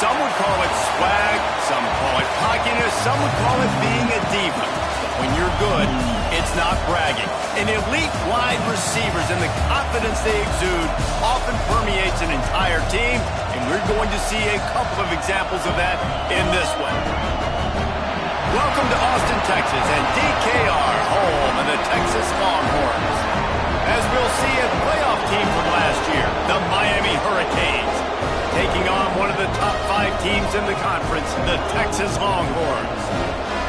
Some would call it swag, some call it cockiness, some would call it being a diva. When you're good, it's not bragging. And elite wide receivers and the confidence they exude often permeates an entire team, and we're going to see a couple of examples of that in this one. Welcome to Austin, Texas, and DKR, home of the Texas Longhorns. As we'll see, a playoff team from last year, the Miami Hurricanes, taking on one of the top 5 teams in the conference, the Texas Longhorns.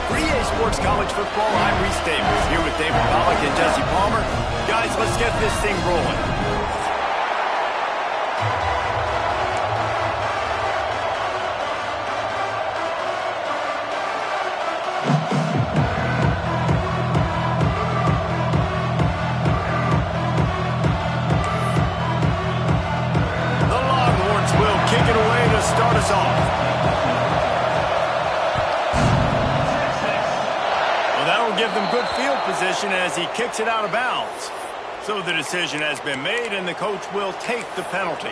For EA Sports College Football, I'm Reese Davis, here with David Pollack and Jesse Palmer. Guys, let's get this thing rolling. Start us off. Well, that'll give them good field position as he kicks it out of bounds. So the decision has been made, and the coach will take the penalty.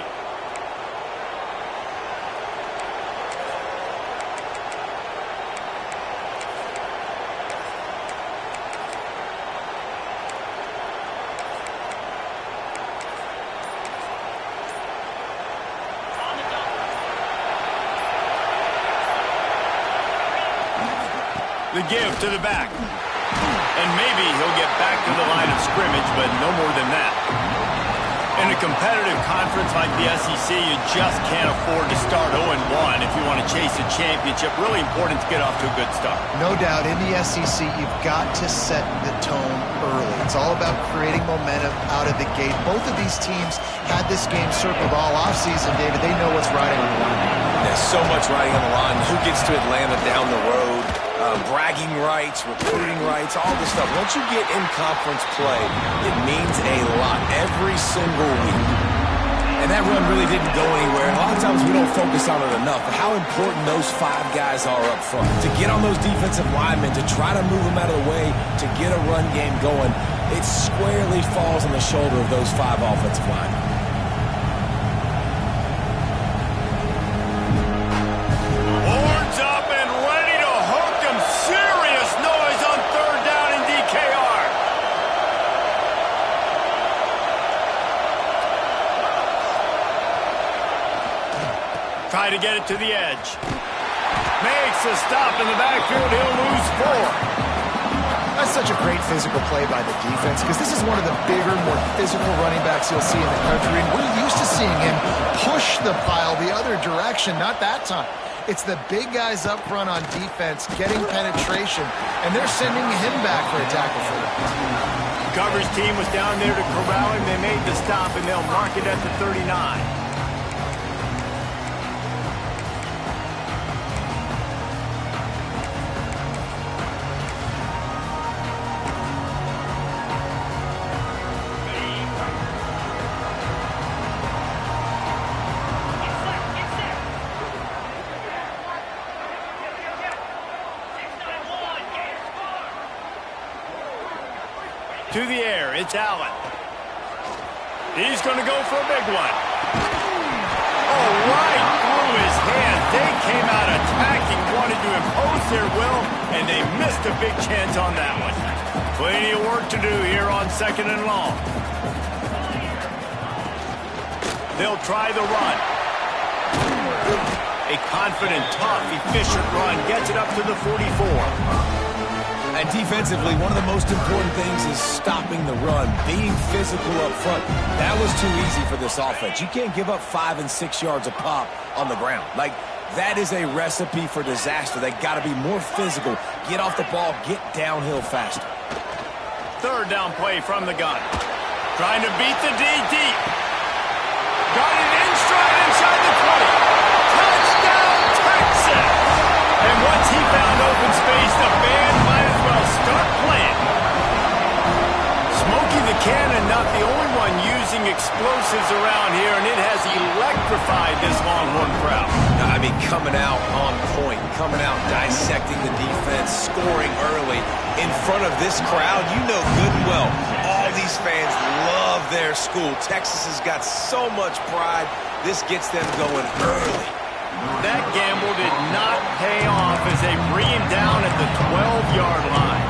The give to the back. And maybe he'll get back to the line of scrimmage, but no more than that. In a competitive conference like the SEC, you just can't afford to start 0-1 if you want to chase a championship. Really important to get off to a good start. No doubt, in the SEC, you've got to set the tone early. It's all about creating momentum out of the gate. Both of these teams had this game circled all offseason, David. They know what's riding on the line. There's so much riding on the line. Who gets to Atlanta down the road? Bragging rights, recruiting rights, all this stuff. Once you get in conference play, it means a lot every single week. And that run really didn't go anywhere. And a lot of times we don't focus on it enough, but how important those 5 guys are up front. To get on those defensive linemen, to try to move them out of the way, to get a run game going, it squarely falls on the shoulder of those 5 offensive linemen. Try to get it to the edge. Makes a stop in the backfield. He'll lose 4. That's such a great physical play by the defense because this is one of the bigger, more physical running backs you'll see in the country. And we're used to seeing him push the pile the other direction. Not that time. It's the big guys up front on defense getting penetration, and they're sending him back for a tackle for them. Coverage team was down there to corral him. They made the stop, and they'll mark it at the 39. To the air, it's Allen. He's going to go for a big one. Oh, right through his hand. They came out attacking, wanted to impose their will, and they missed a big chance on that one. Plenty of work to do here on 2nd and long. They'll try the run. A confident, tough, efficient run gets it up to the 44. And defensively, one of the most important things is stopping the run, being physical up front. That was too easy for this offense. You can't give up 5 and 6 yards a pop on the ground. Like, that is a recipe for disaster. They got to be more physical, get off the ball, get downhill faster. 3rd down play from the gun. Trying to beat the D deep. Got it in stride inside the 20. Touchdown, Texas! And once he found open space, the band might as well start playing. Smokey the Cannon, not the only one using explosives around here, and it has electrified this Longhorn crowd. I mean, coming out on point, coming out dissecting the defense, scoring early in front of this crowd. You know good and well, all these fans love their school. Texas has got so much pride. This gets them going early. That gamble did not pay off as they bring him down at the 12-yard line.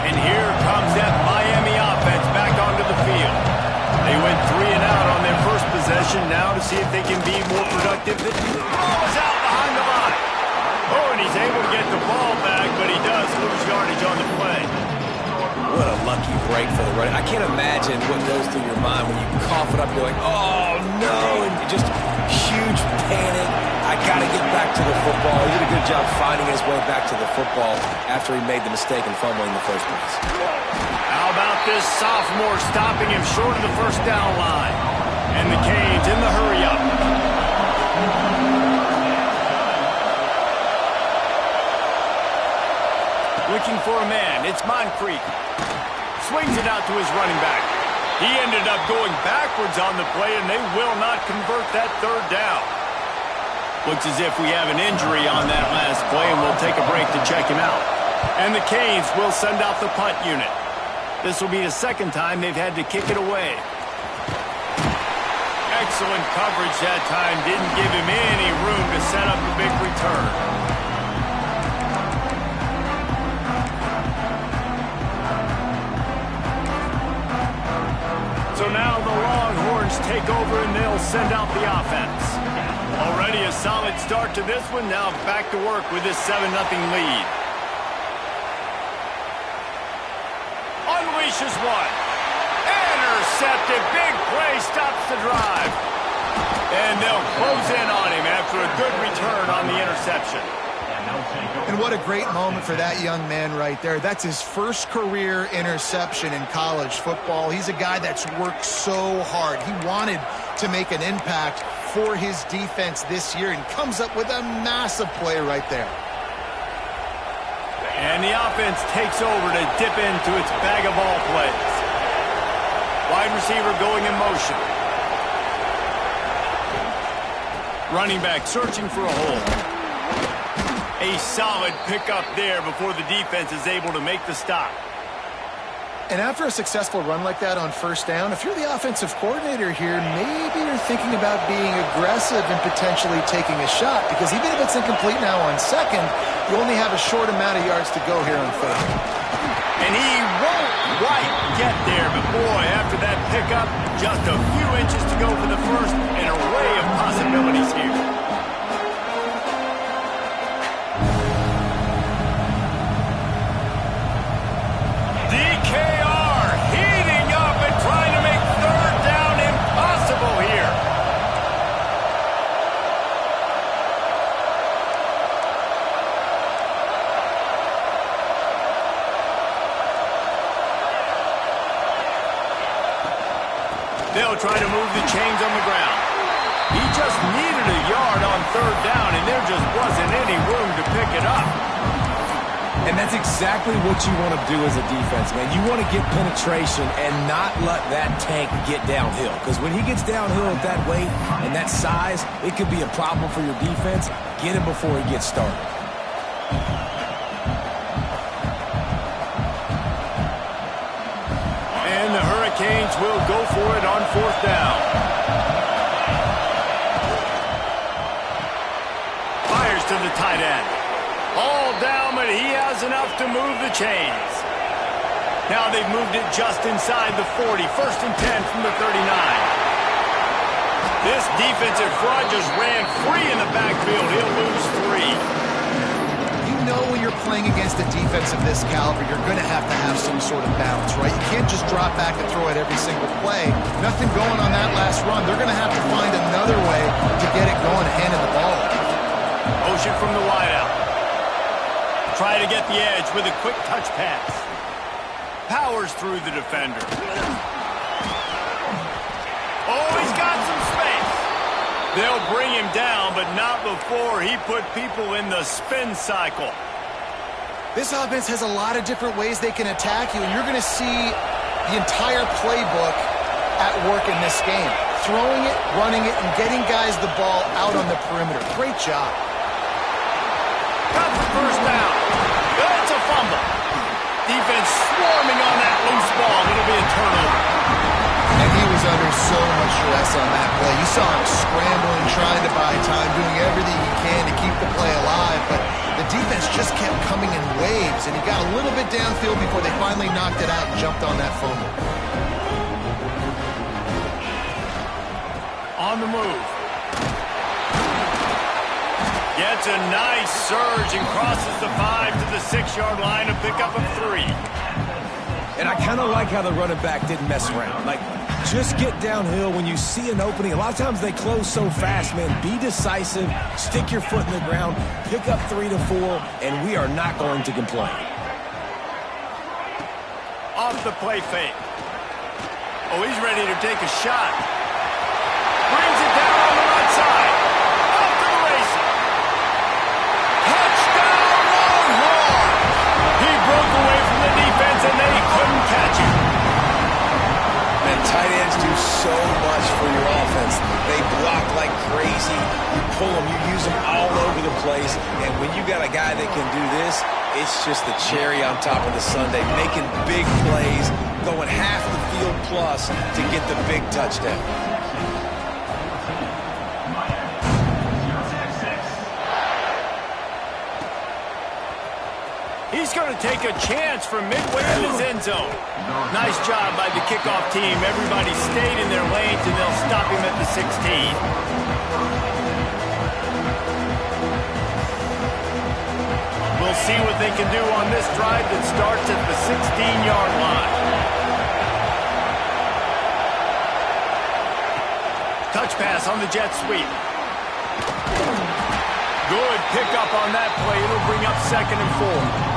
And here comes that Miami offense back onto the field. They went 3 and out on their first possession now to see if they can be more productive. The ball is out behind the line. Oh, and he's able to get the ball back, but he does lose yardage on the play. What a lucky break for the running. I can't imagine what goes through your mind when you cough it up. You're like, oh, no, and just huge panic. I got to get back to the football. He did a good job finding his way back to the football after he made the mistake and fumbling in the first place. How about this sophomore stopping him short of the first down line? And the Canes in the hurry-up. Looking for a man. It's Moncrief. Swings it out to his running back. He ended up going backwards on the play, and they will not convert that third down. Looks as if we have an injury on that last play, and we'll take a break to check him out. And the Canes will send out the punt unit. This will be the second time they've had to kick it away. Excellent coverage that time. Didn't give him any room to set up a big return. So now the Longhorns take over and they'll send out the offense. Already a solid start to this one. Now back to work with this 7-0 lead. Unleashes one. Intercepted. Big play stops the drive. And they'll close in on him after a good return on the interception. And what a great moment for that young man right there. That's his first career interception in college football. He's a guy that's worked so hard. He wanted to make an impact for his defense this year and comes up with a massive play right there. And the offense takes over to dip into its bag of ball plays. Wide receiver going in motion. Running back searching for a hole. A solid pickup there before the defense is able to make the stop. And after a successful run like that on first down, if you're the offensive coordinator here, maybe you're thinking about being aggressive and potentially taking a shot, because even if it's incomplete now on second, you only have a short amount of yards to go here on third. And he won't quite get there, but boy, after that pickup, just a few inches to go for the first, an array of possibilities here. They'll try to move the chains on the ground. He just needed a yard on third down, and there just wasn't any room to pick it up. And that's exactly what you want to do as a defense, man. You want to get penetration and not let that tank get downhill. Because when he gets downhill at that weight and that size, it could be a problem for your defense. Get him before he gets started. And the Hurricanes will go for it on fourth down. Fires to the tight end. All down, but he has enough to move the chains. Now they've moved it just inside the 40. First and 10 from the 39. This defensive front just ran free in the backfield. He'll lose 3. You know when you're playing against a defense of this caliber, you're going to have some sort of balance, right? You can't just drop back and throw it every single play. Nothing going on that last run. They're going to have to find another way to get it going and handing the ball. Motion from the wideout. Try to get the edge with a quick touch pass. Powers through the defender. Oh, he's got some space. They'll bring him down, but not before he put people in the spin cycle. This offense has a lot of different ways they can attack you, and you're going to see the entire playbook at work in this game. Throwing it, running it, and getting guys the ball out on the perimeter. Great job. Got the first down. Defense swarming on that loose ball. It'll be a turnover. And he was under so much stress on that play. You saw him scrambling, trying to buy time, doing everything he can to keep the play alive. But the defense just kept coming in waves, and he got a little bit downfield before they finally knocked it out and jumped on that fumble. On the move. Gets a nice surge and crosses the 5 to the 6-yard line, a pickup of 3. And I kind of like how the running back didn't mess around. Like, just get downhill when you see an opening. A lot of times they close so fast, man. Be decisive, stick your foot in the ground, pick up 3 to 4, and we are not going to complain. Off the play fake. Oh, he's ready to take a shot. Brings it down on the right side. Off to the races. Touchdown, Longhorn! He broke away from the defense, and they couldn't catch him. And tight ends do so much for your offense. They block like crazy. You pull them, you use them all over the place. And when you got a guy that can do this, it's just the cherry on top of the sundae, making big plays, going half the field plus to get the big touchdown. He's going to take a chance from midway in his end zone. Nice job by the kickoff team. Everybody stayed in their lanes, and they'll stop him at the 16. We'll see what they can do on this drive that starts at the 16-yard line. Touch pass on the jet sweep. Good pickup on that play. It'll bring up 2nd and 4.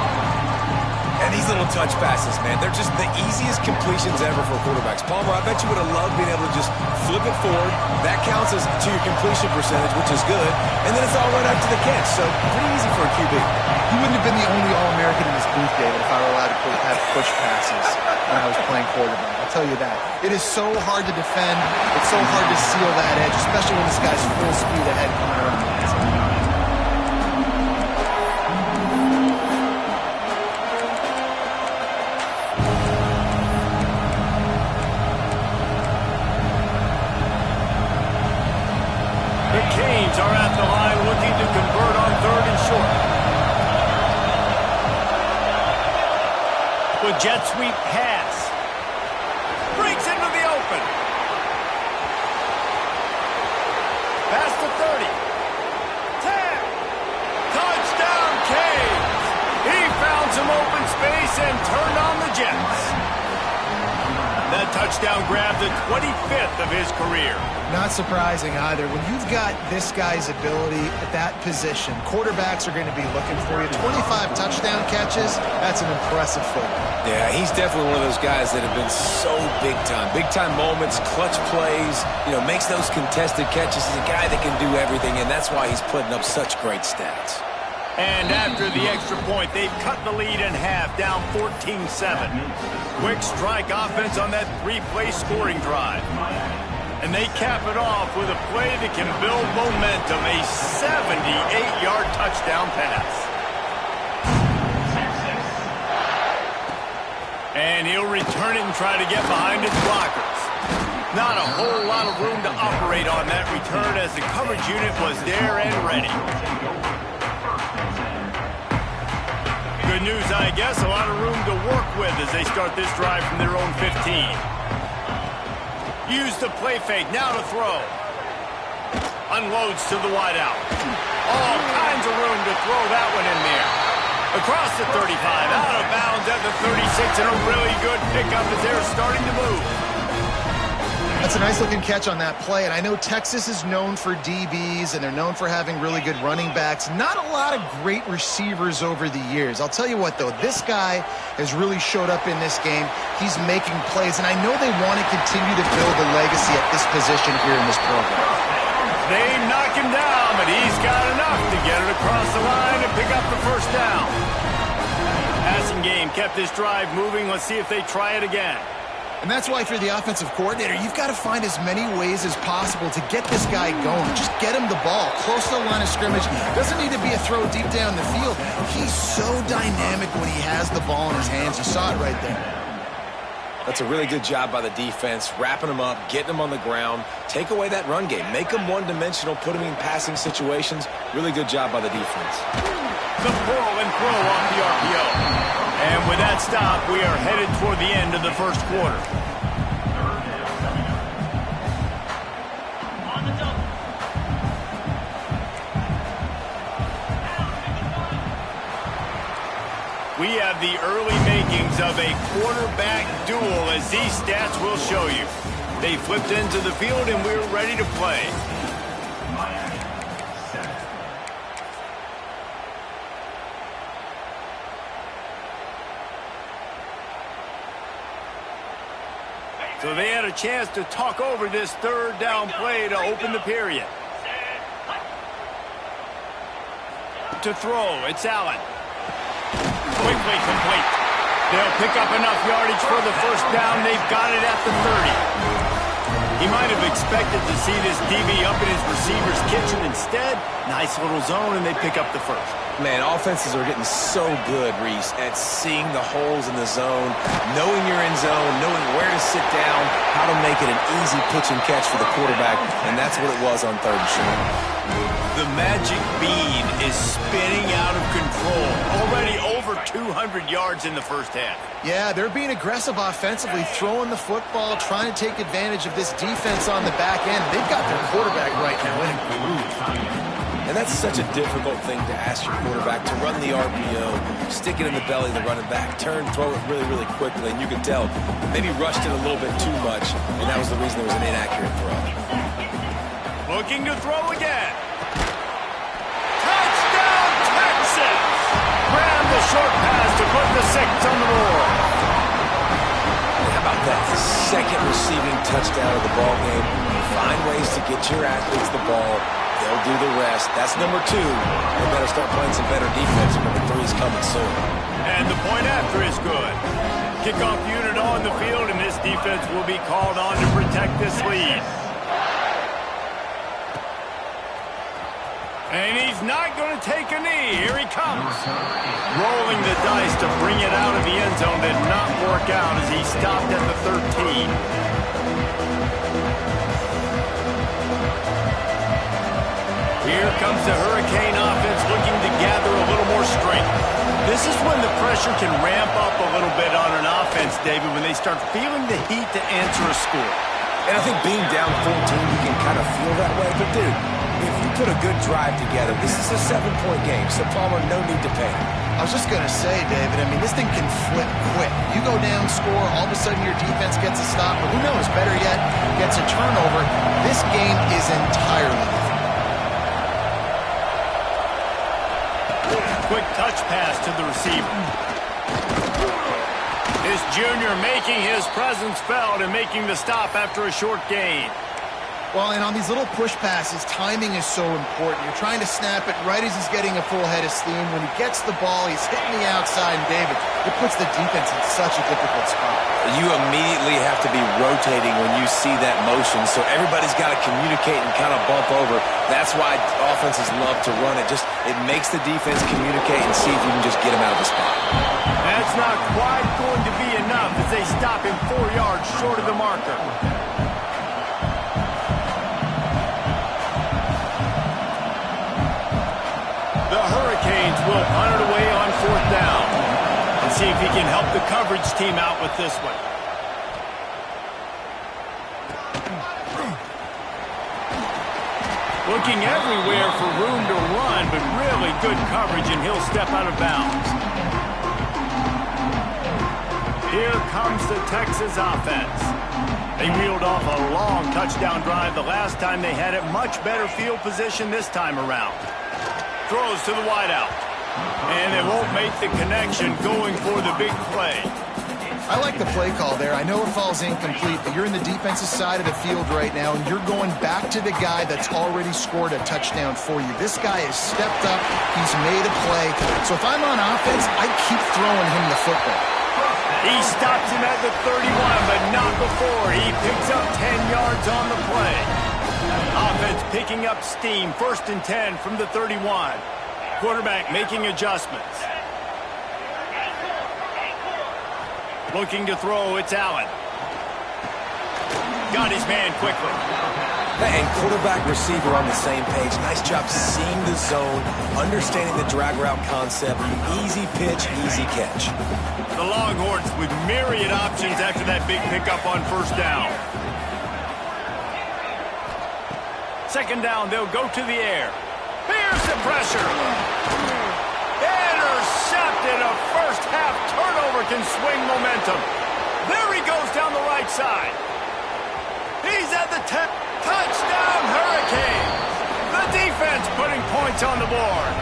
And these little touch passes, man, they're just the easiest completions ever for quarterbacks. Palmer, I bet you would have loved being able to just flip it forward. That counts as to your completion percentage, which is good. And then it's all right up to the catch. So pretty easy for a QB. You wouldn't have been the only All-American in this booth, David, if I were allowed to have push passes when I was playing quarterback. I'll tell you that. It is so hard to defend. It's so hard to seal that edge, especially when this guy's full speed ahead coming around the outside. Are at the line looking to convert on 3rd and short. With jet sweep pass. Breaks into the open. Pass to 30. 10. Touchdown, Canes. He found some open space and turned on the Jets. That touchdown grabbed the 25th of his career. Not surprising either. When you've got this guy's ability at that position, quarterbacks are going to be looking for you. 25 touchdown catches, that's an impressive football. Yeah, he's definitely one of those guys that have been so big time. Big time moments, clutch plays, makes those contested catches. He's a guy that can do everything, and that's why he's putting up such great stats. And after the extra point, they've cut the lead in half, down 14-7. Quick strike offense on that 3-play scoring drive. And they cap it off with a play that can build momentum, a 78-yard touchdown pass. And he'll return it and try to get behind his blockers. Not a whole lot of room to operate on that return as the coverage unit was there and ready. Good news, I guess, a lot of room to work with as they start this drive from their own 15. Use the play fake, now to throw. Unloads to the wideout. All kinds of room to throw that one in there. Across the 35, out of bounds at the 36, and a really good pickup as they're starting to move. That's a nice-looking catch on that play, and I know Texas is known for DBs, and they're known for having really good running backs. Not a lot of great receivers over the years. I'll tell you what, though, this guy has really showed up in this game. He's making plays, and I know they want to continue to build a legacy at this position here in this program. They knock him down, but he's got enough to get it across the line and pick up the first down. Passing game kept this drive moving. Let's see if they try it again. And that's why if you're the offensive coordinator, you've got to find as many ways as possible to get this guy going. Just get him the ball close to the line of scrimmage. Doesn't need to be a throw deep down the field. He's so dynamic when he has the ball in his hands. You saw it right there. That's a really good job by the defense, wrapping them up, getting them on the ground, take away that run game, make them one-dimensional, put them in passing situations. Really good job by the defense. The pull and throw off the RPO. And with that stop, we are headed toward the end of the first quarter. We have the early makings of a quarterback duel, as these stats will show you. They flipped into the field, and we're ready to play. So they had a chance to talk over this third down play to open the period. To throw, it's Allen. Quickly complete. They'll pick up enough yardage for the first down. They've got it at the 30. He might have expected to see this DB up in his receiver's kitchen. Instead, nice little zone, and they pick up the first. Man, offenses are getting so good, Reese, at seeing the holes in the zone, knowing you're in zone, knowing where to sit down, how to make it an easy pitch and catch for the quarterback, and that's what it was on third and short. The magic bean is spinning out of control. Already over 200 yards in the first half. Yeah, they're being aggressive offensively, throwing the football, trying to take advantage of this defense on the back end. They've got their quarterback right now in a groove. And that's such a difficult thing to ask your quarterback, to run the RPO, stick it in the belly of the running back, turn, throw it really, really quickly. And you can tell, maybe rushed it a little bit too much, and that was the reason there was an inaccurate throw. Looking to throw again. Touchdown, Texas! Grab the short pass to put the 6 on the board. How about that? The second receiving touchdown of the ball game. Find ways to get your athletes the ball. They'll do the rest. That's number 2. They better start playing some better defense. Number 3 is coming soon. And the point after is good. Kickoff unit on the field, and this defense will be called on to protect this lead. And he's not going to take a knee. Here he comes. Rolling the dice to bring it out of the end zone did not work out as he stopped at the 13. Here comes the Hurricane offense looking to gather a little more strength. This is when the pressure can ramp up a little bit on an offense, David, when they start feeling the heat to answer a score. And I think being down 14, you can kind of feel that way. But, dude, if you put a good drive together, this is a 7-point game, so Palmer, no need to panic. I was just going to say, David, I mean, this thing can flip quick. You go down, score, all of a sudden your defense gets a stop, or who knows, better yet, gets a turnover. This game is entirely different. Quick touch pass to the receiver. This junior making his presence felt and making the stop after a short gain. Well, and on these little push passes, timing is so important. You're trying to snap it right as he's getting a full head of steam. When he gets the ball, he's hitting the outside, and David, it puts the defense in such a difficult spot. You immediately have to be rotating when you see that motion, so everybody's got to communicate and kind of bump over. That's why offenses love to run it. It makes the defense communicate and see if you can just get him out of the spot. That's not quite going to be enough as they stop him 4 yards short of the marker. The Hurricanes will punt it away on 4th down and see if he can help the coverage team out with this one. Looking everywhere for room to run, but really good coverage, and he'll step out of bounds. Here comes the Texas offense. They reeled off a long touchdown drive the last time they had it. Much better field position this time around. Throws to the wideout. And they won't make the connection going for the big play. I like the play call there. I know it falls incomplete, but you're in the defensive side of the field right now, and you're going back to the guy that's already scored a touchdown for you. This guy has stepped up. He's made a play. So if I'm on offense, I keep throwing him the football. He stops him at the 31, but not before. He picks up 10 yards on the play. Offense picking up steam. 1st and 10 from the 31. Quarterback making adjustments. Looking to throw, it's Allen. Got his man quickly. And quarterback receiver on the same page. Nice job seeing the zone, understanding the drag route concept. Easy pitch, easy catch. The Longhorns with myriad options after that big pickup on 1st down. 2nd down, they'll go to the air. Here's the pressure. Intercepted. A first-half turnover can swing momentum. There he goes down the right side. He's at the 10. Touchdown, Hurricanes. The defense putting points on the board.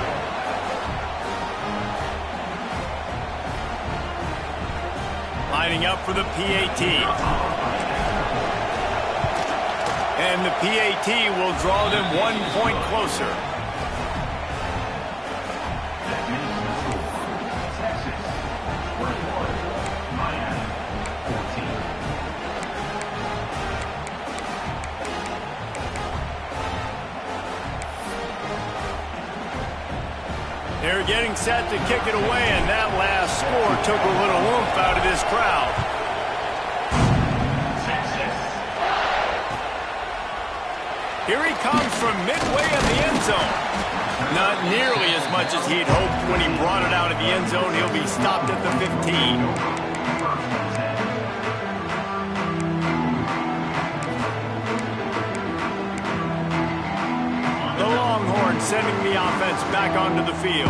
Lining up for the PAT. And the PAT will draw them 1 point closer. They're getting set to kick it away, and that last score took a little oomph out of this crowd. Here he comes from midway in the end zone. Not nearly as much as he'd hoped when he brought it out of the end zone. He'll be stopped at the 15. Sending the offense back onto the field.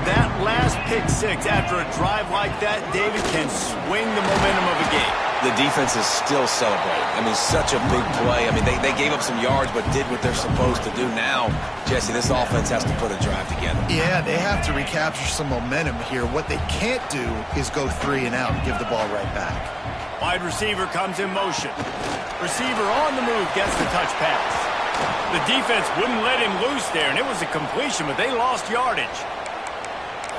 That last pick six after a drive like that, David, can swing the momentum of a game. The defense is still celebrating. I mean, such a big play. I mean, they gave up some yards but did what they're supposed to do. Now, Jesse, this offense has to put a drive together. Yeah, they have to recapture some momentum here. What they can't do is go 3 and out and give the ball right back. Wide receiver comes in motion. Receiver on the move gets the touch pass. The defense wouldn't let him loose there, and it was a completion, but they lost yardage.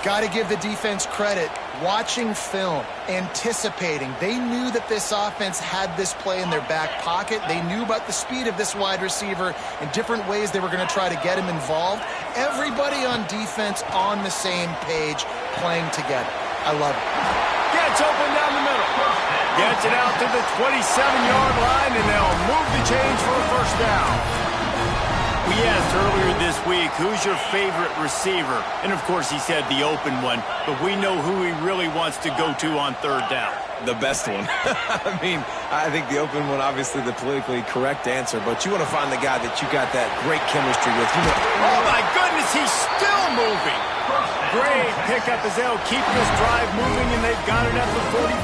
Got to give the defense credit. Watching film, anticipating. They knew that this offense had this play in their back pocket. They knew about the speed of this wide receiver and different ways they were going to try to get him involved. Everybody on defense on the same page, playing together. I love it. Gets open down the middle. Gets it out to the 27-yard line, and they'll move the chains for a 1st down. We asked earlier this week, who's your favorite receiver? And, of course, he said the open one, but we know who he really wants to go to on 3rd down. The best one. I mean, I think the open one, obviously the politically correct answer, but you want to find the guy that you got that great chemistry with. Oh, my goodness, he's still moving. Great pickup as they'll keep this drive moving, and they've got it at the 45.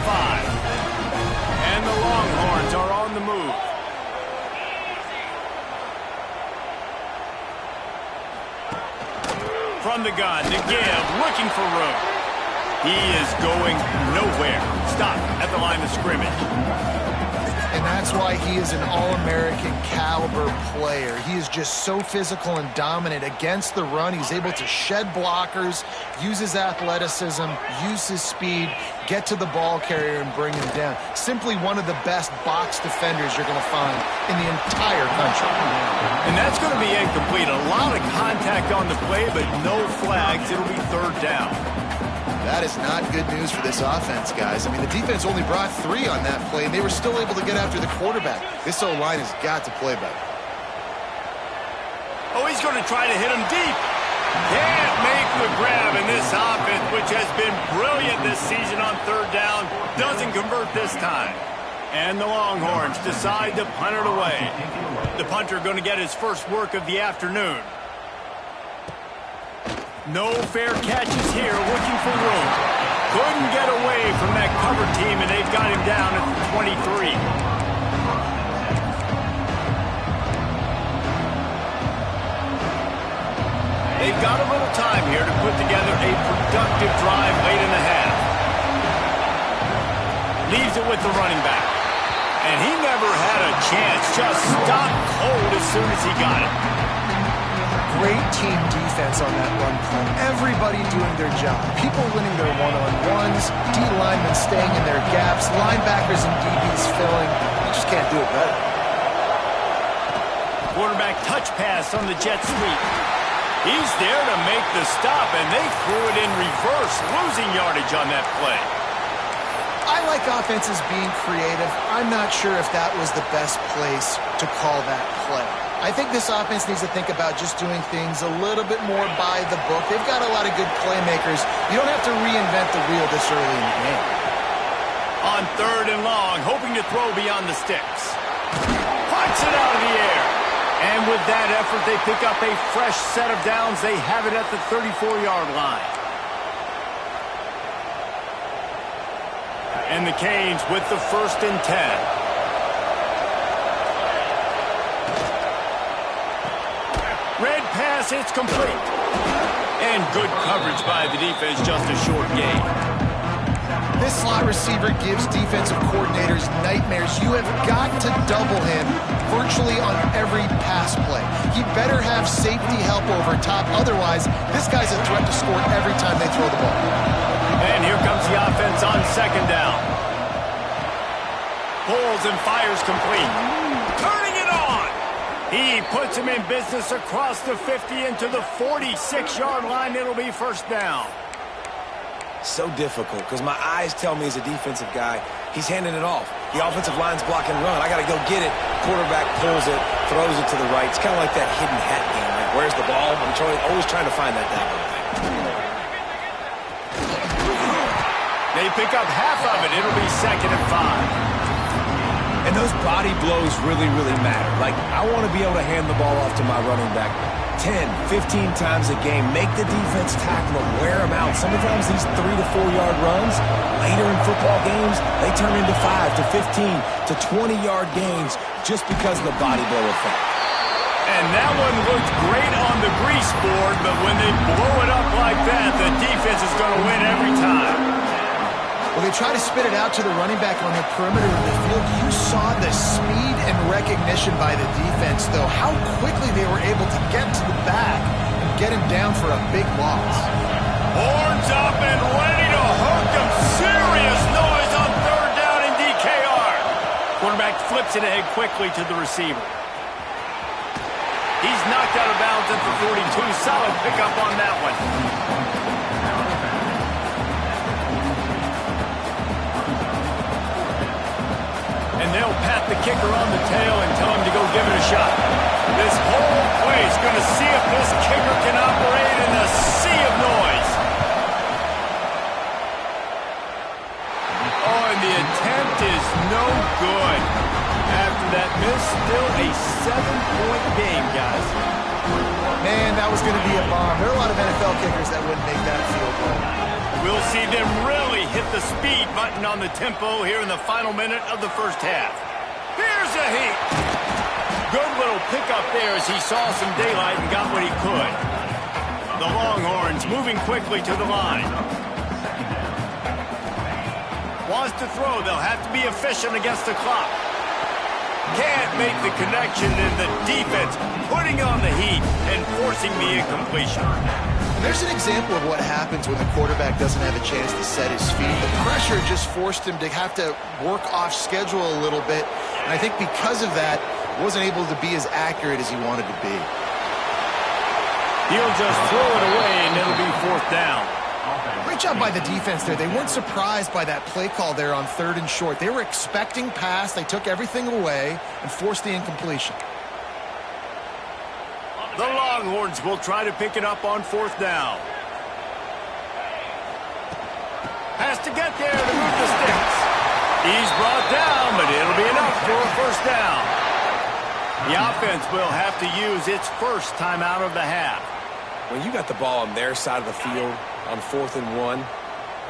And the Longhorns are on the move. From the gun to give, looking for room. He is going nowhere. Stop at the line of scrimmage. And that's why he is an All-American caliber player. He is just so physical and dominant against the run. He's able to shed blockers, use his athleticism, use his speed, get to the ball carrier and bring him down. Simply one of the best box defenders you're going to find in the entire country. And that's going to be incomplete. A lot of contact on the play, but no flags. It'll be 3rd down. That is not good news for this offense, guys. I mean, the defense only brought 3 on that play, and they were still able to get after the quarterback. This O-line has got to play better. Oh, he's going to try to hit him deep. Can't make the grab, and this offense, which has been brilliant this season on 3rd down, doesn't convert this time. And the Longhorns decide to punt it away. The punter going to get his first work of the afternoon. No fair catches here, looking for room. Couldn't get away from that cover team, and they've got him down at the 23. They've got a little time here to put together a productive drive late in the half. Leaves it with the running back. And he never had a chance, just stopped cold as soon as he got it. great team defense on that run play. Everybody doing their job. People winning their one-on-ones, D linemen staying in their gaps, linebackers and DBs filling. You just can't do it better. Quarterback touch pass on the jet sweep. He's there to make the stop, and they threw it in reverse, losing yardage on that play. I like offenses being creative. I'm not sure if that was the best place to call that play. I think this offense needs to think about just doing things a little bit more by the book. They've got a lot of good playmakers. You don't have to reinvent the wheel this early in the game. On 3rd and long, hoping to throw beyond the sticks. Punts it out of the air. And with that effort, they pick up a fresh set of downs. They have it at the 34-yard line. And the Canes with the 1st and 10. Red pass, it's complete. And good coverage by the defense, just a short gain. This slot receiver gives defensive coordinators nightmares. You have got to double him virtually on every pass play. He better have safety help over top. Otherwise, this guy's a threat to score every time they throw the ball. And here comes the offense on 2nd down. Pulls and fires complete. Turning it on. He puts him in business across the 50 into the 46-yard line. It'll be 1st down. So difficult because my eyes tell me as a defensive guy, he's handing it off. The offensive line's block and run. I got to go get it. Quarterback pulls it, throws it to the right. It's kind of like that hidden hat game. Like, where's the ball? I'm always trying to find that thing. They pick up half of it. It'll be 2nd and 5. And those body blows really, really matter. Like, I want to be able to hand the ball off to my running back 10, 15 times a game. Make the defense tackle them, wear them out. Sometimes these 3 to 4-yard runs, later in football games, they turn into 5 to 15 to 20-yard gains just because of the body blow effect. And that one looked great on the grease board, but when they blow it up like that, the defense is going to win every time. Well, they try to spit it out to the running back on the perimeter of the field. You saw the speed and recognition by the defense, though. How quickly they were able to get to the back and get him down for a big loss. Horns up and ready to hook him. Serious noise on 3rd down in DKR. Quarterback flips it ahead quickly to the receiver. He's knocked out of bounds at the 42. Solid pickup on that one. And they'll pat the kicker on the tail and tell him to go give it a shot. This whole place is going to see if this kicker can operate in a sea of noise. Oh, and the attempt is no good. After that miss, still a 7-point game, guys. Man, that was going to be a bomb. There are a lot of NFL kickers that wouldn't make that field goal. We'll see them really hit the speed button on the tempo here in the final minute of the 1st half. Here's a heat. Good little pickup there as he saw some daylight and got what he could. The Longhorns moving quickly to the line. Wants to throw. They'll have to be efficient against the clock. Can't make the connection, and the defense putting on the heat and forcing the incompletion. There's an example of what happens when the quarterback doesn't have a chance to set his feet. The pressure just forced him to have to work off schedule a little bit. And I think because of that, wasn't able to be as accurate as he wanted to be. He'll just throw it away, and it'll be 4th down. Great job by the defense there. They weren't surprised by that play call there on 3rd and short. They were expecting pass. They took everything away and forced the incompletion. The Longhorns will try to pick it up on 4th down. Has to get there to move the sticks. He's brought down, but it'll be enough for a 1st down. The offense will have to use its first timeout of the half. When you got the ball on their side of the field on 4th and 1,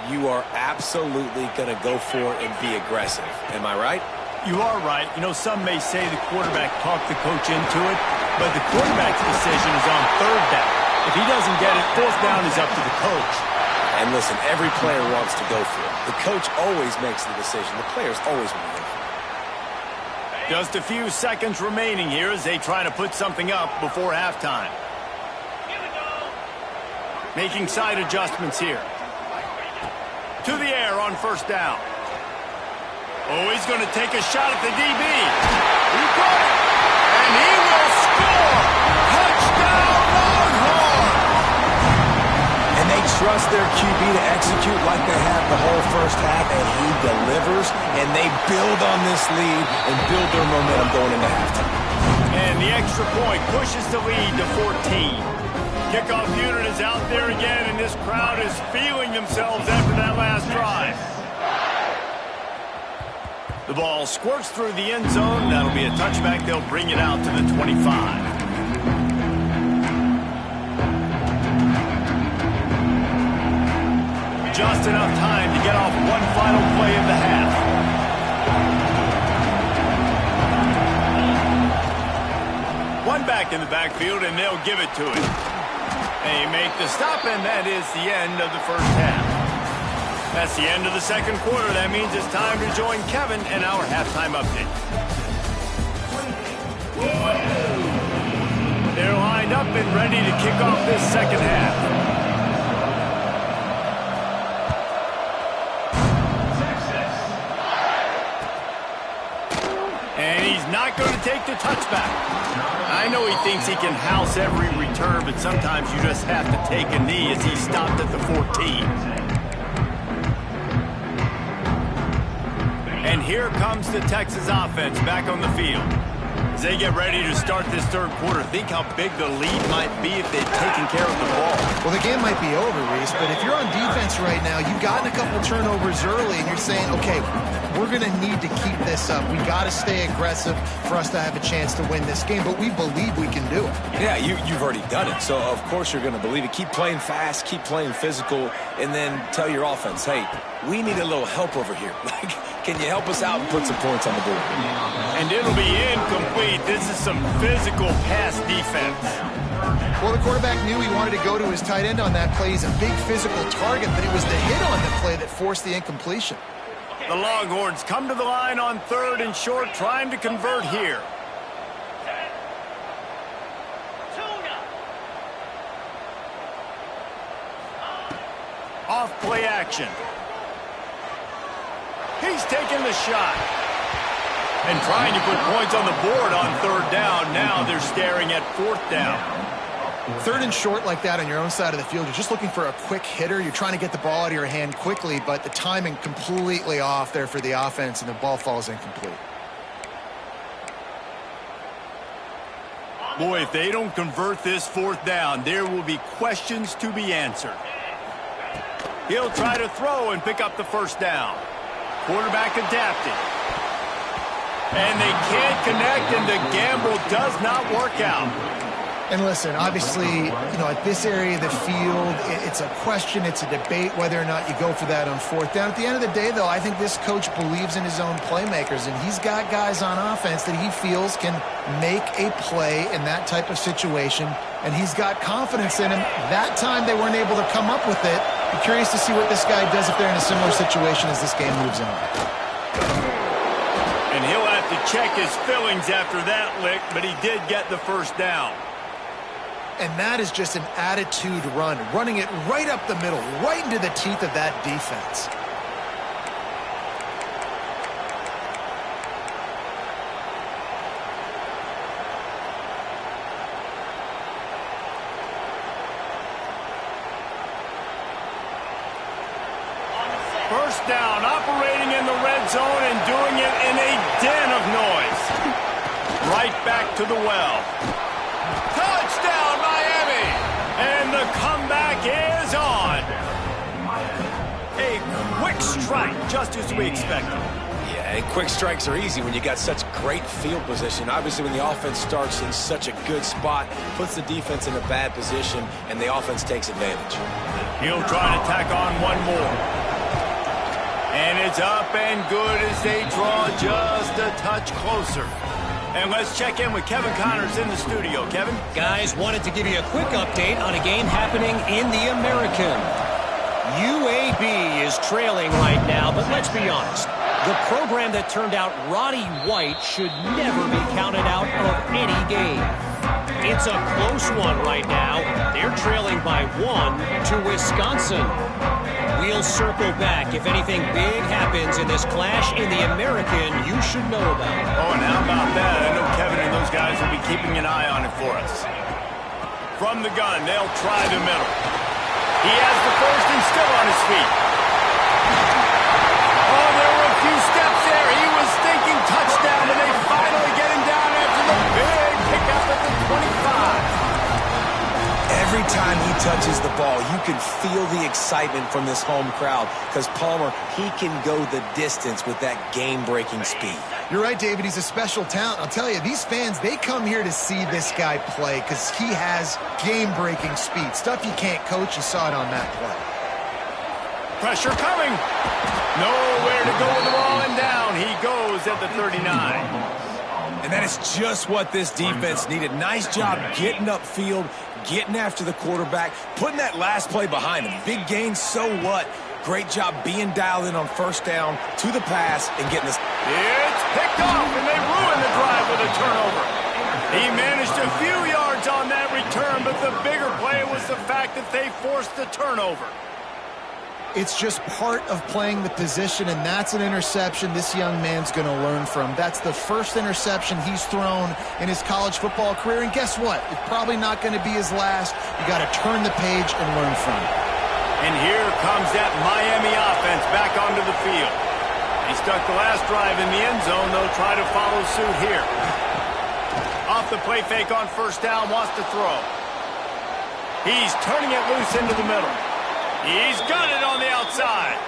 you are absolutely going to go for it and be aggressive. Am I right? You are right. You know, some may say the quarterback talked the coach into it, but the quarterback's decision is on 3rd down. If he doesn't get it, 4th down is up to the coach. And listen, every player wants to go for it. The coach always makes the decision. The players always want to go for it. Just a few seconds remaining here as they try to put something up before halftime. Making side adjustments here. To the air on first down. Oh, he's going to take a shot at the DB. He got it. And he will score. Touchdown, Longhorns. And they trust their QB to execute like they have the whole first half, and he delivers, and they build on this lead and build their momentum going into halftime. And the extra point pushes the lead to 14. Kickoff unit is out there again, and this crowd is feeling themselves after that last drive. The ball squirts through the end zone. That'll be a touchback. They'll bring it out to the 25. Just enough time to get off one final play of the half. One back in the backfield, and they'll give it to him. They make the stop, and that is the end of the first half. That's the end of the second quarter. That means it's time to join Kevin and our halftime update. They're lined up and ready to kick off this second half. And he's not going to take the touchback. I know he thinks he can house every return, but sometimes you just have to take a knee as he stopped at the 14. And here comes the Texas offense back on the field. As they get ready to start this third quarter, think how big the lead might be if they'd taken care of the ball. Well, the game might be over, Reese, but if you're on defense right now, you've gotten a couple turnovers early, and you're saying, okay, we're going to need to keep this up. We got to stay aggressive for us to have a chance to win this game, but we believe we can do it. Yeah, you've already done it, so of course you're going to believe it. Keep playing fast, keep playing physical, and then tell your offense, hey, we need a little help over here. Like, can you help us out and put some points on the board? And it'll be incomplete. This is some physical pass defense. Well, the quarterback knew he wanted to go to his tight end on that play. He's a big physical target, but it was the hit on the play that forced the incompletion. The Longhorns come to the line on third and short, trying to convert here. Off play action. He's taking the shot. And trying to put points on the board on third down. Now they're staring at fourth down. Third and short like that on your own side of the field, you're just looking for a quick hitter. You're trying to get the ball out of your hand quickly, but the timing completely off there for the offense, and the ball falls incomplete. Boy, if they don't convert this fourth down, there will be questions to be answered. He'll try to throw and pick up the first down. Quarterback adapted. And they can't connect, and the gamble does not work out. And listen, obviously, at this area of the field, it's a question, it's a debate whether or not you go for that on fourth down. At the end of the day, though, I think this coach believes in his own playmakers, and he's got guys on offense that he feels can make a play in that type of situation, and he's got confidence in him. That time they weren't able to come up with it. I'm curious to see what this guy does if they're in a similar situation as this game moves on. And he'll have to check his fillings after that lick, but he did get the first down. And that is just an attitude run, running it right up the middle, right into the teeth of that defense. First down, operating in the red zone and doing it in a den of noise. Right back to the well. Touchdown, Miami! And the comeback is on. A quick strike, just as we expected. Yeah, and quick strikes are easy when you got such great field position. Obviously, when the offense starts in such a good spot, puts the defense in a bad position, and the offense takes advantage. He'll try to tack on one more. And it's up and good as they draw just a touch closer. And let's check in with Kevin Connors in the studio. Kevin? Guys, wanted to give you a quick update on a game happening in the American. UAB is trailing right now, but let's be honest. The program that turned out Roddy White should never be counted out of any game. It's a close one right now. They're trailing by 1 to Wisconsin. We'll circle back if anything big happens in this clash in the American you should know about. Oh, and how about that? I know Kevin and those guys will be keeping an eye on it for us. From the gun, they'll try the middle. He has the first and still on his feet. Oh, there were a few steps there. He was thinking touchdown, and they finally get him down after the big pickup at the 25. Every time he touches the ball, you can feel the excitement from this home crowd because Palmer, he can go the distance with that game-breaking speed. You're right, David. He's a special talent. I'll tell you, these fans, they come here to see this guy play because he has game-breaking speed. Stuff you can't coach. You saw it on that play. Pressure coming. Nowhere to go with the ball, and down he goes at the 39. And that is just what this defense needed. Nice job getting upfield, getting after the quarterback, putting that last play behind him. Big gain, so what? Great job being dialed in on first down to the pass and getting this. It's picked off, and they ruin the drive with a turnover. He managed a few yards on that return, but the bigger play was the fact that they forced the turnover. It's just part of playing the position, and that's an interception this young man's going to learn from. That's the first interception he's thrown in his college football career, and guess what? It's probably not going to be his last. You got to turn the page and learn from it. And here comes that Miami offense back onto the field. He stuck the last drive in the end zone. They'll try to follow suit here. Off the play fake on first down, wants to throw. He's turning it loose into the middle. He's got it on the outside.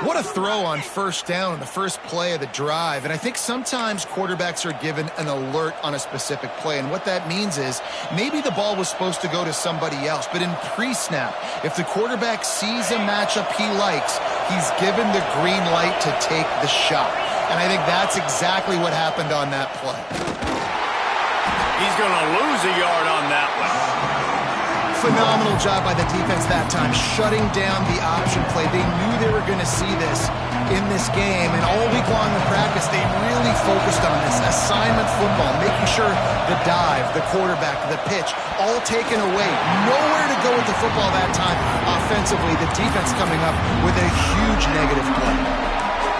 What a throw on first down in the first play of the drive. And I think sometimes quarterbacks are given an alert on a specific play. And what that means is maybe the ball was supposed to go to somebody else. But in pre-snap, if the quarterback sees a matchup he likes, he's given the green light to take the shot. And I think that's exactly what happened on that play. He's going to lose a yard on that one. Phenomenal job by the defense that time, shutting down the option play. They knew they were going to see this in this game, and all week long in practice, they really focused on this assignment football, making sure the dive, the quarterback, the pitch, all taken away. Nowhere to go with the football that time offensively. The defense coming up with a huge negative play.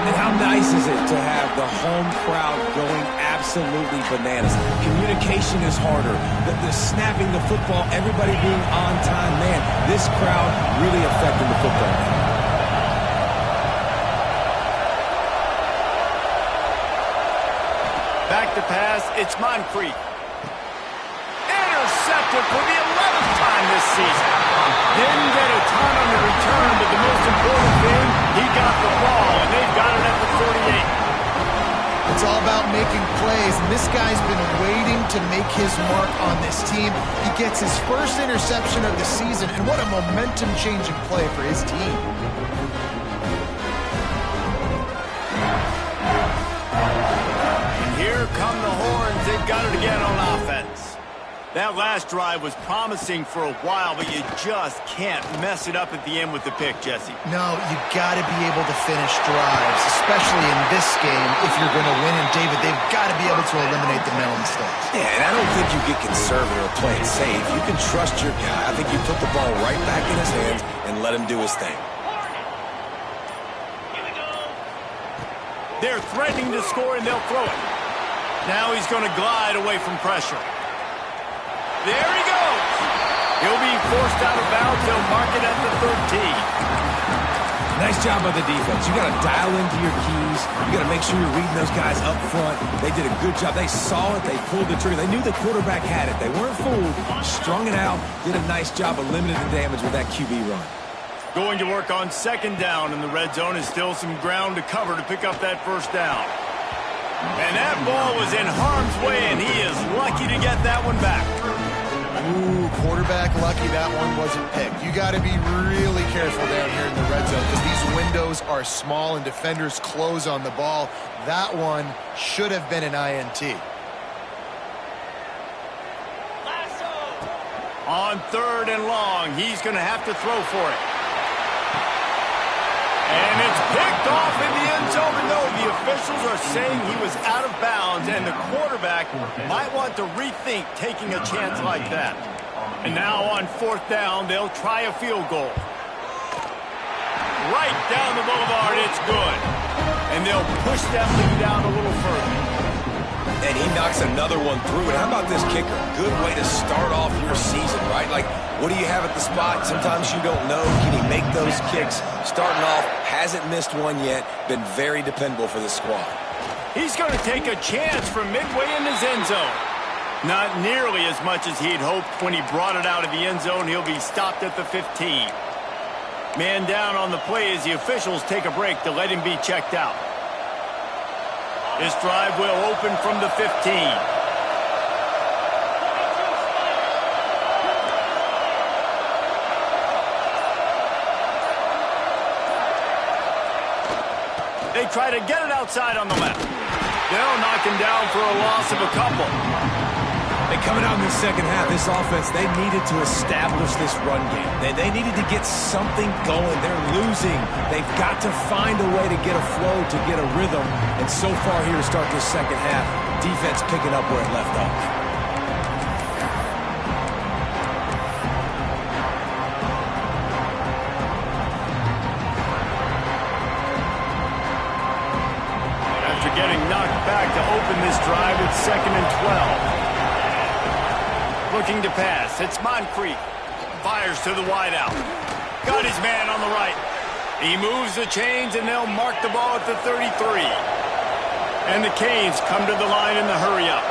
And how nice is it to have the home crowd going absolutely bananas? Communication is harder. The snapping the football, everybody being on time. Man, this crowd really affecting the football game. Back to pass, it's Moncrief. Intercepted for the 11th time this season. Didn't get a ton on the return, but the most important thing, he got the ball, and they've got it at the 48. It's all about making plays, and this guy's been waiting to make his mark on this team. He gets his first interception of the season, and what a momentum-changing play for his team. And here come the horns. They've got it again on offense. That last drive was promising for a while, but you just can't mess it up at the end with the pick, Jesse. No, you got to be able to finish drives, especially in this game if you're going to win. And, David, they've got to be able to eliminate the mental mistakes. Yeah, and I don't think you get conservative or play it safe. You can trust your guy. I think you put the ball right back in his hands and let him do his thing. They're threatening to score, and they'll throw it. Now he's going to glide away from pressure. There he goes. He'll be forced out of bounds. They'll mark it at the 13. Nice job by the defense. You got to dial into your keys. You got to make sure you're reading those guys up front. They did a good job. They saw it. They pulled the trigger. They knew the quarterback had it. They weren't fooled. Strung it out. Did a nice job of limiting the damage with that QB run. Going to work on second down in the red zone is still some ground to cover to pick up that first down. And that ball was in harm's way, and he is lucky to get that one back. Ooh, quarterback lucky that one wasn't picked. You got to be really careful down here in the red zone because these windows are small and defenders close on the ball. That one should have been an INT. On 3rd and long, he's going to have to throw for it. And it's picked off in the end zone. No, the officials are saying he was out of bounds, and the quarterback might want to rethink taking a chance like that. And now on 4th down, they'll try a field goal. Right down the boulevard, it's good. And they'll push that lead down a little further. And he knocks another one through. And how about this kicker? Good way to start off your season, right? Like, what do you have at the spot? Sometimes you don't know. Can he make those kicks? Starting off, hasn't missed one yet. Been very dependable for this squad. He's going to take a chance from midway in his end zone. Not nearly as much as he'd hoped when he brought it out of the end zone. He'll be stopped at the 15. Man down on the play as the officials take a break to let him be checked out. This drive will open from the 15. They try to get it outside on the left. They'll knock him down for a loss of a couple. Coming out in the second half, this offense, they needed to establish this run game. They needed to get something going. They're losing. They've got to find a way to get a flow, to get a rhythm. And so far here to start this second half, defense picking up where it left off. After getting knocked back to open this drive, it's 2nd and 12. Looking to pass. It's Moncrief. Fires to the wideout. Got his man on the right. He moves the chains, and they'll mark the ball at the 33. And the Canes come to the line in the hurry-up.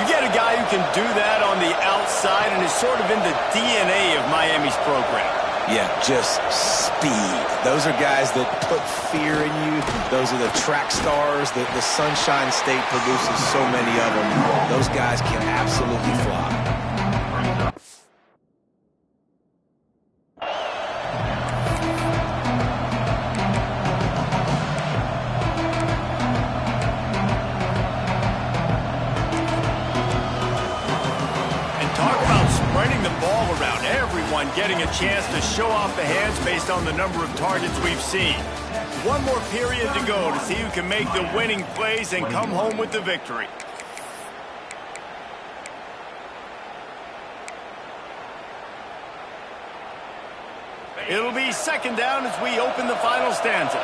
You get a guy who can do that on the outside and is sort of in the DNA of Miami's program. Yeah, just speed. Those are guys that put fear in you. Those are the track stars that the Sunshine State produces so many of them. Those guys can absolutely fly. Getting a chance to show off the hands based on the number of targets we've seen. One more period to go to see who can make the winning plays and come home with the victory. It'll be 2nd down as we open the final stanza.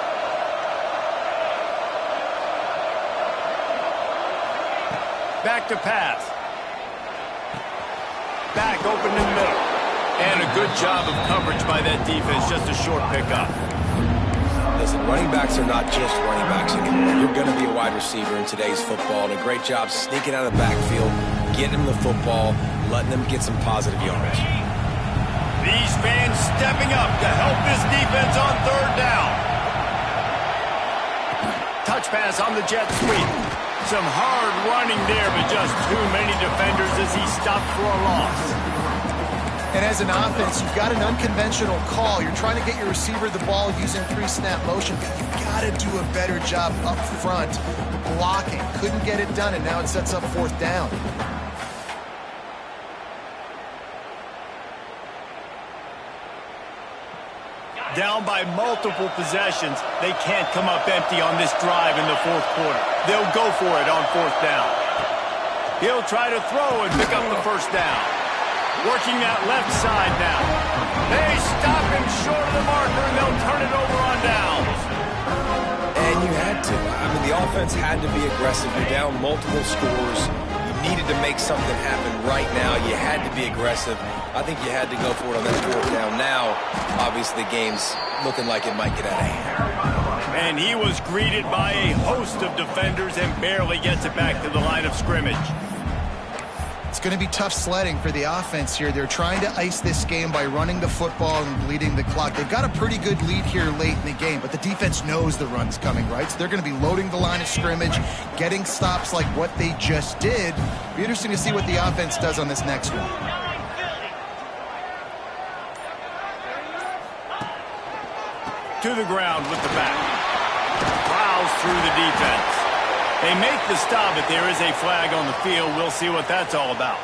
Back to pass. Back open in the middle. And a good job of coverage by that defense, just a short pickup. Listen, running backs are not just running backs anymore. You're going to be a wide receiver in today's football, and a great job sneaking out of the backfield, getting them the football, letting them get some positive yards. These fans stepping up to help this defense on 3rd down. Touch pass on the jet sweep. Some hard running there, but just too many defenders as he stopped for a loss. And as an offense, you've got an unconventional call. You're trying to get your receiver the ball using pre-snap motion, but you've got to do a better job up front blocking. Couldn't get it done, and now it sets up 4th down. Down by multiple possessions, they can't come up empty on this drive in the 4th quarter. They'll go for it on 4th down. He'll try to throw and pick up the 1st down. Working that left side now. They stop him short of the marker, and they'll turn it over on downs. And you had to. I mean, the offense had to be aggressive. You're down multiple scores. You needed to make something happen right now. You had to be aggressive. I think you had to go for it on that 4th down. Now, obviously, the game's looking like it might get out of hand. And he was greeted by a host of defenders and barely gets it back to the line of scrimmage. It's going to be tough sledding for the offense here. They're trying to ice this game by running the football and bleeding the clock. They've got a pretty good lead here late in the game, but the defense knows the run's coming, right? So they're going to be loading the line of scrimmage, getting stops like what they just did. It'll be interesting to see what the offense does on this next one. To the ground with the back. Plows through the defense. They make the stop, but there is a flag on the field. We'll see what that's all about.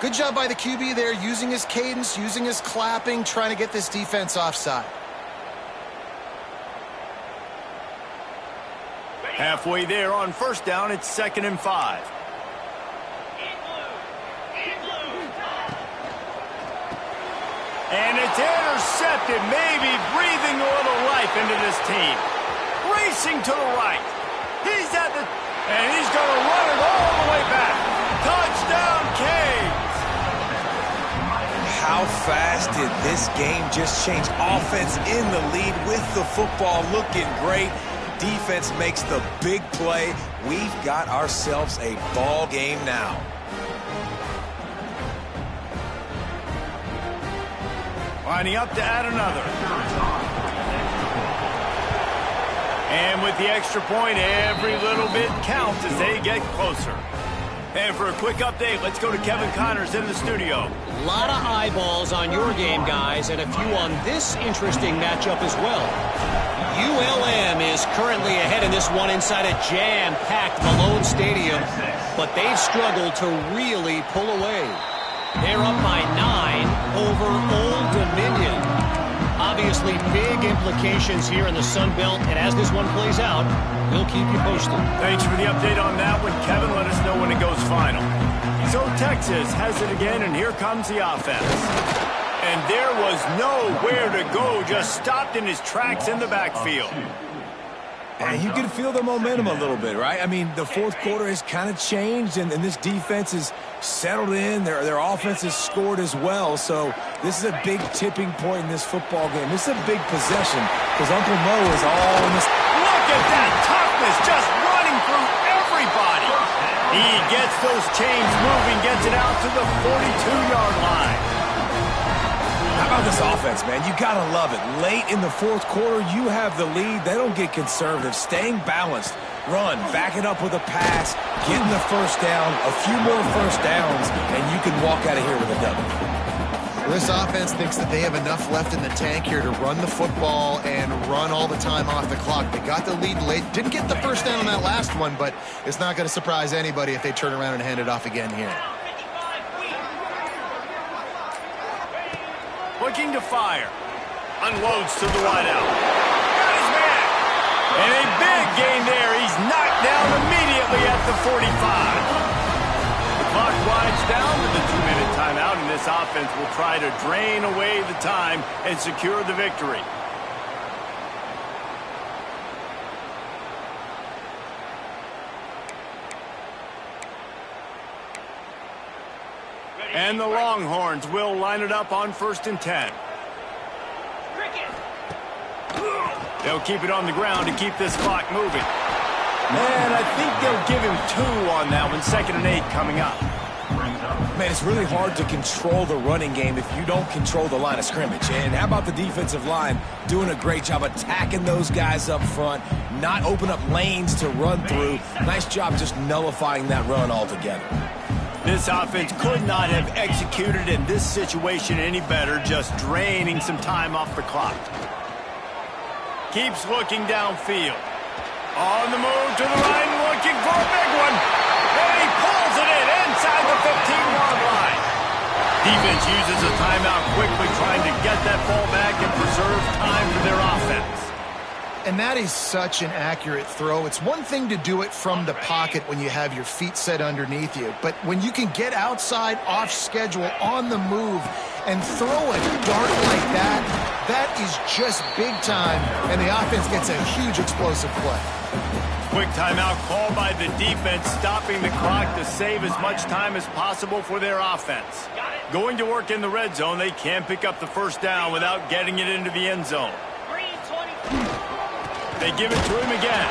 Good job by the QB there, using his cadence, using his clapping, trying to get this defense offside. Halfway there on first down, it's 2nd and 5. And it's intercepted, maybe breathing a little life into this team. Racing to the right. He's at the... And he's going to run it all the way back. Touchdown, Canes. How fast did this game just change? Offense in the lead with the football looking great. Defense makes the big play. We've got ourselves a ball game now. Lining up to add another. And with the extra point, every little bit counts as they get closer. And for a quick update, let's go to Kevin Connors in the studio. A lot of eyeballs on your game, guys, and a few on this interesting matchup as well. ULM is currently ahead in this one inside a jam-packed Malone Stadium, but they've struggled to really pull away. They're up by 9 over Old Dominion. Obviously, big implications here in the Sun Belt, and as this one plays out, we'll keep you posted. Thanks for the update on that one, Kevin. Let us know when it goes final. So Texas has it again, and here comes the offense. And there was nowhere to go, just stopped in his tracks in the backfield. And you can feel the momentum a little bit, right? I mean, the fourth quarter has kind of changed, and this defense is settled in. Their offense has scored as well. So this is a big tipping point in this football game. This is a big possession because Uncle Mo is all in this. Look at that toughness, just running through everybody. He gets those chains moving, gets it out to the 42-yard line. How about this offense, man? You got to love it. Late in the fourth quarter, you have the lead. They don't get conservative. Staying balanced. Run, back it up with a pass, getting the first down, a few more first downs, and you can walk out of here with a W. This offense thinks that they have enough left in the tank here to run the football and run all the time off the clock. They got the lead late. Didn't get the first down on that last one, but it's not going to surprise anybody if they turn around and hand it off again here. Looking to fire. Unloads to the wideout. Got his man. And a big gain there. He's knocked down immediately at the 45. The clock winds down to the 2-minute timeout, and this offense will try to drain away the time and secure the victory. And the Longhorns will line it up on 1st and 10. They'll keep it on the ground to keep this clock moving. And I think they'll give him 2 on that one. 2nd and 8 coming up. Man, it's really hard to control the running game if you don't control the line of scrimmage. And how about the defensive line doing a great job attacking those guys up front, not open up lanes to run through. Nice job just nullifying that run altogether. This offense could not have executed in this situation any better, just draining some time off the clock. Keeps looking downfield. On the move to the right, looking for a big one. And he pulls it in inside the 15-yard line. Defense uses a timeout quickly, trying to get that ball back and preserve time for their offense. And that is such an accurate throw. It's one thing to do it from the pocket when you have your feet set underneath you, but when you can get outside, off schedule, on the move, and throw a dart like that, that is just big time, and the offense gets a huge explosive play. Quick timeout called by the defense, stopping the clock to save as much time as possible for their offense. Going to work in the red zone, they can pick up the first down without getting it into the end zone. They give it to him again.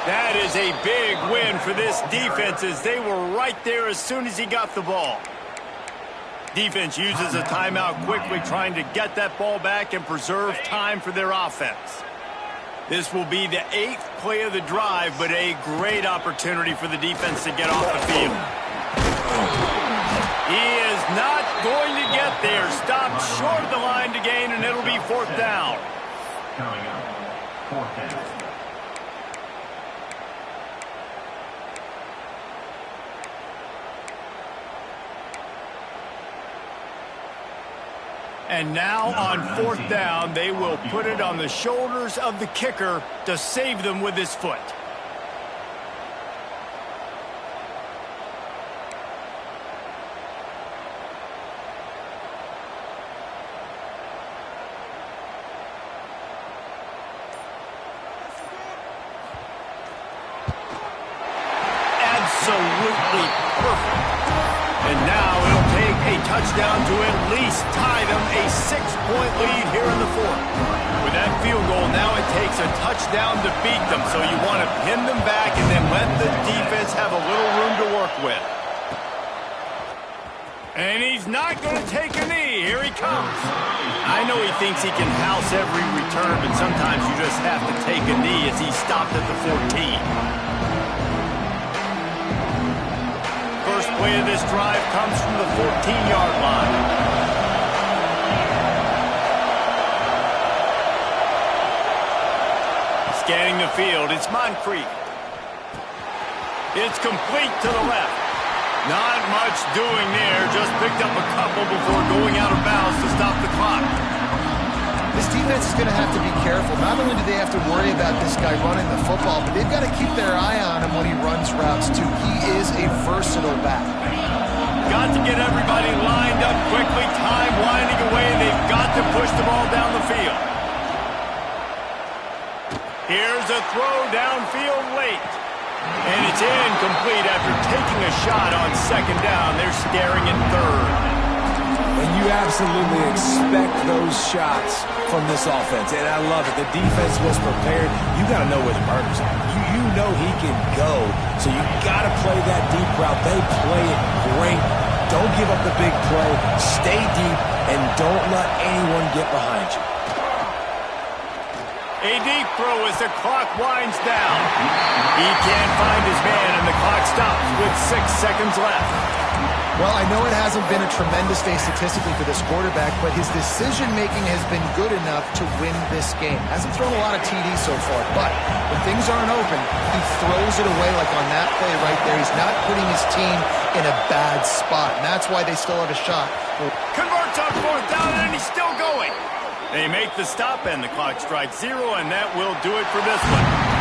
That is a big win for this defense as they were right there as soon as he got the ball. Defense uses a timeout quickly, trying to get that ball back and preserve time for their offense. This will be the 8th play of the drive, but a great opportunity for the defense to get off the field. He is not going to get there. Stopped short of the line to gain, and it'll be 4th down. Coming up, 4th down. And now on 4th down, they will put it on the shoulders of the kicker to save them with his foot. Absolutely perfect. And now it'll take a touchdown to at least tie them a 6-point lead here in the 4th. With that field goal, now it takes a touchdown to beat them. So you want to pin them back and then let the defense have a little room to work with. And he's not going to take a knee. Here he comes. I know he thinks he can house every return, but sometimes you just have to take a knee as he stopped at the 14. First play of this drive comes from the 14-yard line. Scanning the field, it's Moncrief. It's complete to the left. Not much doing there, just picked up a couple before going out of bounds to stop the clock. This defense is going to have to be careful. Not only do they have to worry about this guy running the football, but they've got to keep their eye on him when he runs routes, too. He is a versatile back. Got to get everybody lined up quickly. Time winding away. They've got to push the ball down the field. Here's a throw downfield late. And it's incomplete after taking a shot on 2nd down. They're staring at 3rd. And you absolutely expect those shots from this offense, and I love it. The defense was prepared. You got to know where the burgers are. You know he can go, so you got to play that deep route. They play it great. Don't give up the big play. Stay deep, and don't let anyone get behind you. A deep throw as the clock winds down. He can't find his man, and the clock stops with 6 seconds left. Well, I know it hasn't been a tremendous day statistically for this quarterback, but his decision-making has been good enough to win this game. Hasn't thrown a lot of TDs so far, but when things aren't open, he throws it away like on that play right there. He's not putting his team in a bad spot, and that's why they still have a shot. Converts on 4th down, and he's still going. They make the stop, and the clock strikes 0, and that will do it for this one.